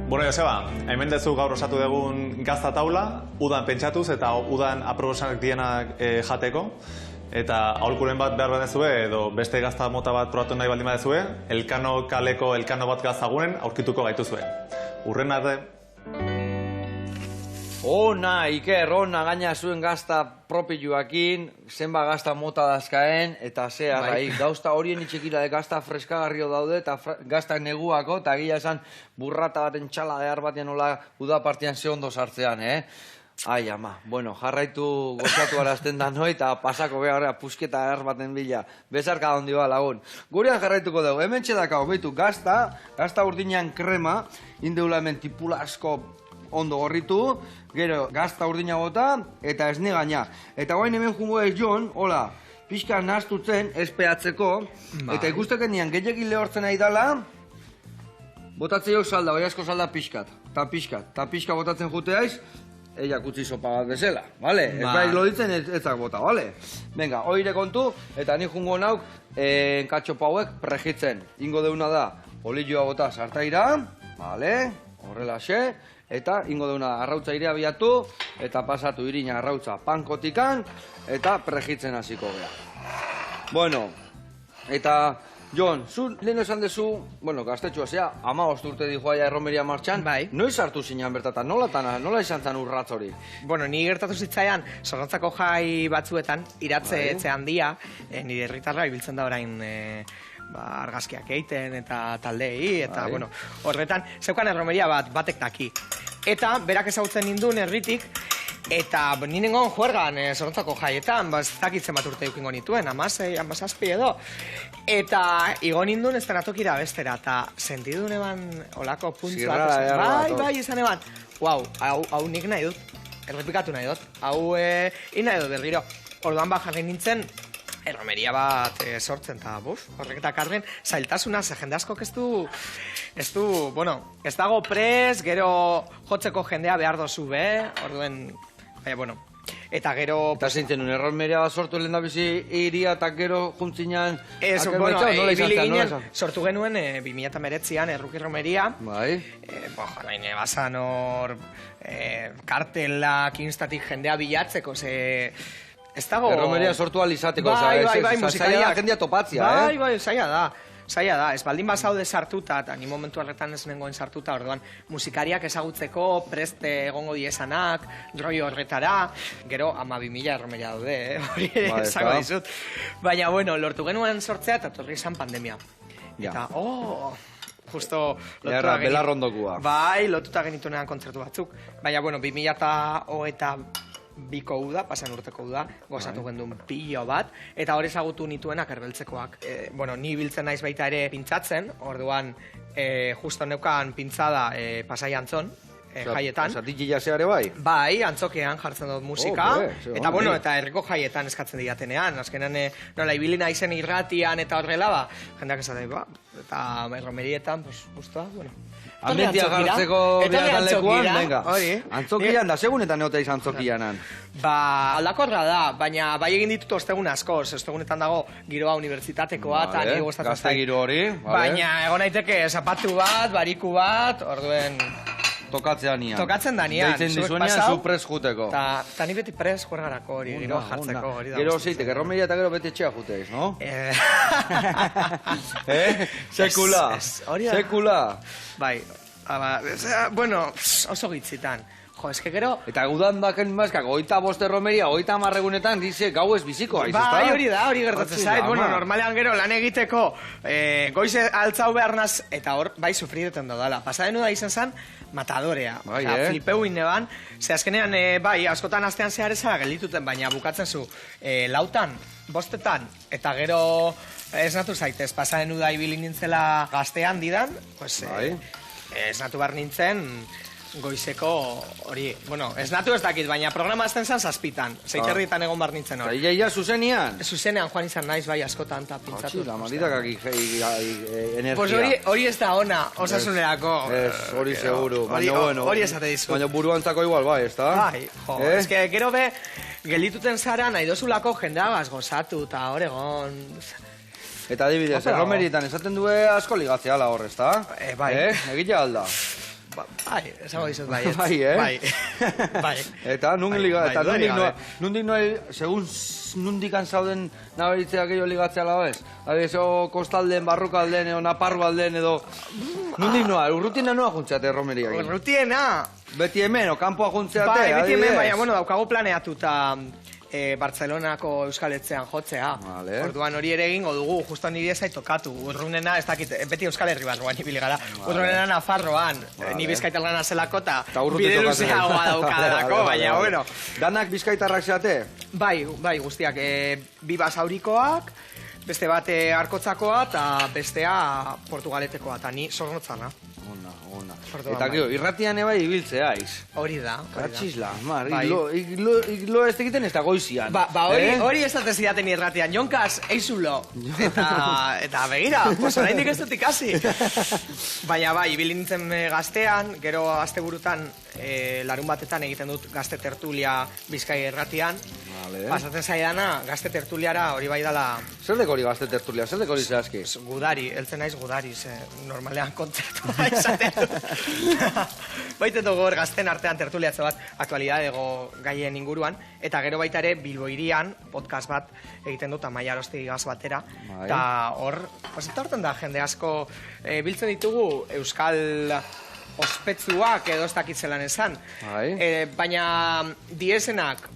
Bueno, Joseba, hemen dezu gaur osatu dugun gazta taula, udan pentsatuz eta udan aprobosanak dienak jateko. Eta aholkuren bat behar badezue edo beste gazta mota bat probatu nahi baldin badezue, Elkano kaleko Elkano bat gaztagunen aurkituko gaituzue. Urren arte. Ona, Iker, ona, gaina zuen gazta propioakin, zenba gazta mota dazkaen, eta zea, gauzta horien itxekila gazta freskagarrio daude, eta gazta neguako, eta gila esan burrata baten txala behar batean nola udapartian ze ondo sartzean, Ai, ama, bueno, jarraitu gozatu arazten da noi, eta pasako behar pusketa behar baten bila, bezarka handi ba lagun. Gurean jarraituko dugu, hemen txedakau, behitu, gazta urdinean krema, indeula hemen tipula asko ondo gorritu, gero gazta urdina bota, eta esne gaina. Eta guain hemen jungo ez Jon, hola, pixka nahaztutzen, espeatzeko, eta ikusteken nian gehiagin lehortzen nahi dala, botatze jok salda, oi asko salda pixkat, eta pixka botatzen juteaiz, eiak utzi sopa bat bezala, bale? Ez bai loditzen ezak bota, bale? Venga, oire kontu, eta ni jungo nauk katxopa hauek prejitzen. Ingo deuna da, olioa bota sartaira, bale? Horrela xe, eta ingo deuna arrautza irea biatu, eta pasatu irina arrautza pankotikan, eta prejitzen hasiko gea. Bueno, eta Jon, zu lehen esan dezu, bueno, gaztetxua zea, 15 urte di joaia erromeria martxan, noiz hartu zinean bertatan, nola izan zen urratz hori? Bueno, ni gertatu zitzaian, Zornotzako jai batzuetan, iratze etxe handia, nire herritarra ibiltzen da orain argazkiak egiten eta taldei, eta, bueno, horretan, zeukan erromeria batek daki. Eta, berak ezagutzen nindun herritik, eta ni nengon juergan Zornotzako jaietan, ez dakitzen bat urte eukingo nituen, 16 edo. Eta igo nindun ez denatokira bestera, eta sentidun eban olako puntzuak. Bai, izan eban. Hau nik nahi dut, errepikatu nahi dut. Hau nahi dut berriro. Orduan jarri nintzen, erromeria bat sortzen, eta horrek eta karren zailtasuna, ze jende askok ez dago pres, gero jotzeko jendea behar dozu orduen, bueno, eta gero... Eta zeintzen, erromeria bat sortu lehen da bizi iria eta gero juntzinan... Ibili ginen, sortu genuen 2019an erruki romeria. Bai. Naine bazan hor kartelak instatik jendea bilatzeko, ze... Ez dago... Erromeria sortu alizateko, musikariak. Jendea topatzia, Bai, zaila da. Ez baldin bazaude sartuta, eta ni momentu horretan ez nengoen sartuta, orduan musikariak ezagutzeko, preste egongo diesanak, roi horretara, gero 12.000 erromeria daude, hori esango dizut. Baina, bueno, lortu genuen sortzea eta torri izan pandemia. Eta, justo lotuta belarrondokua. Bai, lotuta genitunean kontzertu batzuk. Baina, bueno, 2022ko uda, pasan urteko uda, gozatu gendun pilo bat, eta hori ezagutu nituenak erbeltzekoak. Bueno, ni biltzen naiz baita ere pintzatzen, orduan justo neukan pintzada Pasai Antzon, jaietan. Zatiki jaseare bai? Bai, antzokean jartzen dut musika, eta bueno, eta herriko jaietan eskatzen diatenean, azkenan nola ibili naizen irratian eta horrela, jendeak esaten, eta erromerietan, pues, guztua, bueno. Ambientia gartzeko behar lekuan, venga. Antzokian da, segunetan neota izan antzokianan. Aldakorra da, baina bai egin ditut ostegun asko, ostegunetan dago giroa unibertsitatekoa, eta nire gustatzen zait. Gazte giro hori, baina egon naiteke zapatu bat, bariku bat, orduen... Tokatzen da nian. Deitzen dizuenean zu pres juteko. Ta ni beti pres juergarako hori, gero jartzeko hori da. Gero zeitek, erromeria eta gero beti etxea juteiz, no? Sekula. Bai, bueno, oso gitzitan. Jo, eske gero... Eta gudan daken mazkak, 85 erromeria, 30 egunetan, dice, gau ez biziko, aiz, ezta? Bai, hori gertatzen zait. Bueno, normalean gero lan egiteko, goize altzau behar naz, eta hor, bai, sufrideten dodala. Pasadenu da izan zen, matadorea. Flipeu ineban, ze azkenean, bai, askotan astean zehar ezara geldituten, baina bukatzen zu, 4, 5, eta gero esnatu zaitez, pasadenu da ibili nintzela gaztean didan, pues, esnatu behar nintzen, goizeko hori, bueno, ez natu ez dakit, baina programa azten zan 7:00, 6:30 egon bar nintzen hori. Ia zuzenian? Zuzenean joan izan naiz, bai, askotan eta pintzatu. La maldita energia. Pues hori ez da ona, osasunerako. Hori seguro, baina bueno. Hori esate dizut. Baina buruantzako igual, bai, ez da? Bai, jo, ez que gero be, geldituten zara nahi dozulako jendeagaz gozatu eta oregon... Eta adibidez, erromerietan esaten du asko ligatzea ala hor, ez da? Bai. Egitea alda? Bai, esango dizut bai, ez? Bai, Bai. Eta nundik noa, segun nundik zauden nabaritzeak gehiago ligatzea ala ez? Adibidez, kostalden, barrukalden, edo naparrualden, edo... Nundik noa, urrutina noa juntzeate erromeriak? Urrutiena! Beti hemen, o kanpoa juntzeate, Bai, beti hemen, adibidez? baina, bueno, daukagu planeatuta Bartzelonako Euskal Etxean jotzea. Vale. Orduan hori ere egingo dugu, justo niri ezait tokatu. Urrunena, ez dakit, beti Euskal Herri barruan ibili gara. Urrunena Nafarroan, ni bizkaitarlana zelako eta bide luzeagoa daukadalako, baina, bueno. Danak bizkaitarrak zeate? Bai, guztiak, bi basaurikoak, beste bat arkotzakoa eta bestea portugaletekoa, eta ni zornotzana. Ona. Orduan, Eta gero, irratian ebai ibiltzea aiz. Hori da. Katxisla, mar, Bai. iglo ez egiten ez da goizian. Hori ez dut zidaten irratian, jonkaz, eizulo. Eta begira, pues oraindik ez dut ikasi. Baina bai, ibili nintzen gaztean, gero asteburutan larun batetan egiten dut gazte tertulia Bizkai irratian. Vale. Pasatzen zaidana, gazte tertuliara hori bai dala... Zer deko hori gazte tertulia, zer deko hori zehazki? Gudari, heltzen naiz gudari, normalean kontzertu izaten. Baiten dugu hor gazten artean tertuliatze bat aktualidadego gaien inguruan, eta gero baita ere Bilbo hirian podcast bat egiten dut Amaia Arosti gaz batera, eta hor, horten da jende asko biltzen ditugu Euskal ospetsuak edo ez dakit zelan esan, baina diesenak,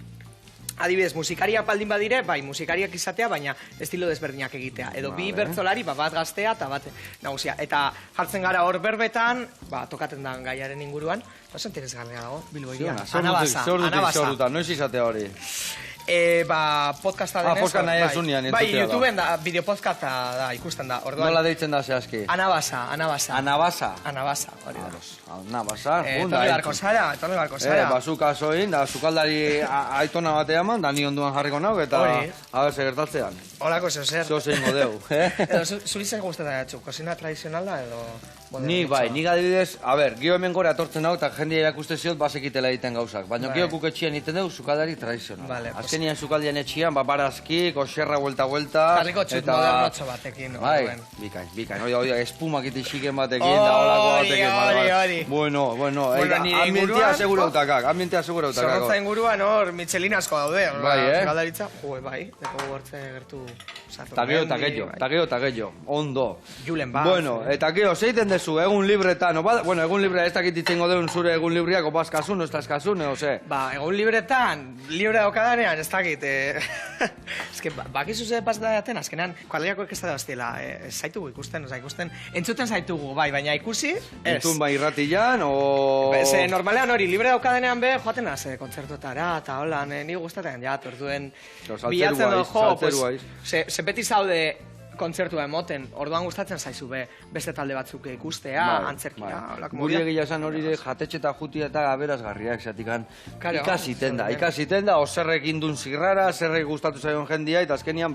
adibidez, musikariak baldin badire, bai, musikariak izatea, baina estilo desberdinak egitea. Edo bi bertzolari, bat gaztea eta bat nagusia. Eta jartzen gara hor berbetan, tokaten da gaiaren inguruan, oso interesgarria dago, Bilbo hirian. Anabasa. Noiz izatea hori? Podcasta denez. Podcast nahi ez unian. Bai, YouTubeen da, bideopodcasta da, ikusten da. Nola deitzen da zehazki? Anabasa. Anabasa, hori da. Anabasa, etorri barko zara. Bazuka zoin, da sukaldari aitona batea eman, da ni onduan jarriko nauk, eta haber gertatzean. Holako zer. Zozein godeu. Zuri zer gustatzen datzu, kozina tradizionala edo... Ni bai, nik adibidez, gio hemen gore atortzen hau eta jendia erakuste ziot basekitela egiten gauzak. Baina gio kuketxian egiten dugu sukaldari tradizionala. Azkenian sukaldian etxian, barazkik, oxerra vuelta. Jarriko txut modernotxo batekin. Bai, bikain, hori espumak itixiken batekin, da holako batekin. Hori. Bueno, ambientia segurautakak. Zorrotza inguruan hor, Michelin asko daude. Bai, sukaldaritza, bai, deko gortze gertu... Ta geho, ondo. Julen bat. Bueno, eta geho, zeiten dezu, egun libretan, bueno, egun libre ez dakit itzengo deun zure egun libriak, opaz kasun, ez kasun, edo ze? Egun libretan, libre daukadanean, ez dakit, ez que, bakizu ze pasata daten, azkenan, kuadriako ez da bastiela, ez zaitugu ikusten, entzuten zaitugu, bai, baina ikusi, ez. Entzun bai irratian, o... Ze, normalean hori, libre daukadanean be, joaten az, kontzertotara, eta hola, ni gustaten, ja, torduen, bilatzen do, jo, beti zaude kontzertua emoten, orduan gustatzen zaizu beste talde batzuk ikustea, antzerkia, holako Guri egia esan hori jatetxe eta jutia eta aberazgarriak, zatikan ikasiten da, o zerrek indun zirrara, zerrek gustatu zaion jendia, eta azkenian,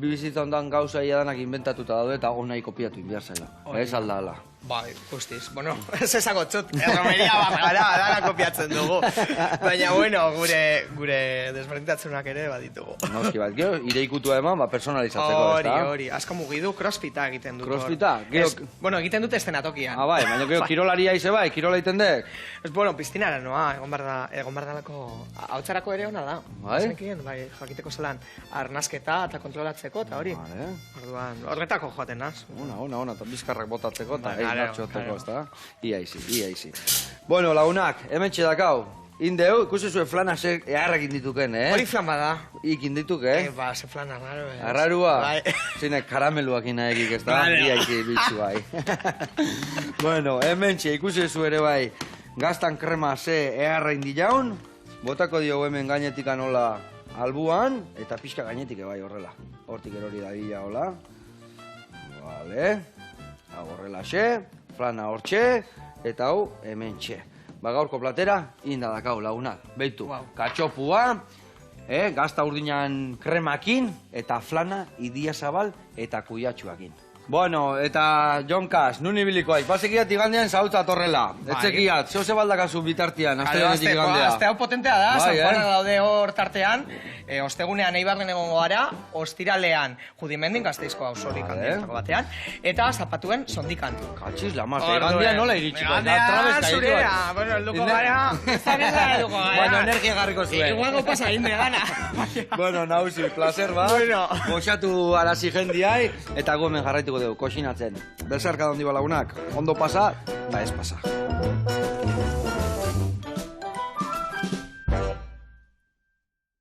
bibizitza ondan gauza danak inventatuta daude, eta onai kopiatu inbiar zela, ez alda ala. Bai, guztiz, bueno, ez ezago txut, erromeria bat gara, dana kopiatzen dugu. Baina, bueno, gure desberdintatzunak ere baditugu. Noski bat, gero, ireikutua eman, personalizatzeko, ez da? Hori, asko mugidu, crossfita egiten dut. Crossfita? Bueno, egiten dute estenatokian. Bai, baina gero, kirolaria ize bai, kirola iten dek? Bueno, piztinara noa, egon bardalako, hautsarako ere hona da. Bai? Bai, jakiteko zelan, arnasketa eta kontrolatzeko, eta hori. Orduan, horretako joaten naz. Ona, eta bizkarrak botatzeko, eta nartxoteko, ez da? Ia izi. Bueno, lagunak, hemen txedakau. Indeu, ikusi zuen flana ze eharrak indituken, Hori flan bada. Ikindituk, Ze flan arraro, Arrarua? Zine karameluak inaegik, ez da? Ia izi bitxu, bai. Bueno, hemen txe, ikusi zuen ere bai, gaztan krema ze eharra indilaun, botako dio hemen gainetik anola albuan, eta pixka gainetik bai horrela. Hortik erori da bila, hola. Vale. Horrela xe, flana hortxe, eta hau hemen txe. Ba, gaurko platera, inda dakau lagunak. Beitu, katxopua, gazta urdinan kremakin, eta flana, idia zabal, eta kuiatxuakin. Bueno, eta Jonkas, nun ibilikoa, pasekiat igandean zautza torrela. Etzekiat, zeo ze baldakazu bitartian, astegunetik igandea. Aste hau potentea da, zanpana daude hor tartean, ostegunean eibarren egongo gara, ostiralean Judimendin Gasteizko auzorik handietako batean, eta zapatuen sondikan. Katxiz, lamazte, igandean nola iritsiko? Igandean zurea, bueno, elduko gara, zanela elduko gara. Bueno, energia garriko zuen. Igualgo pasa inde gana. Bueno, nauzi, placer bat. Goxatu arazi jendiai, eta gomen jarraituko dugu, koxinatzen. Bezarka dondi balagunak, ondo pasa, eta ez pasa.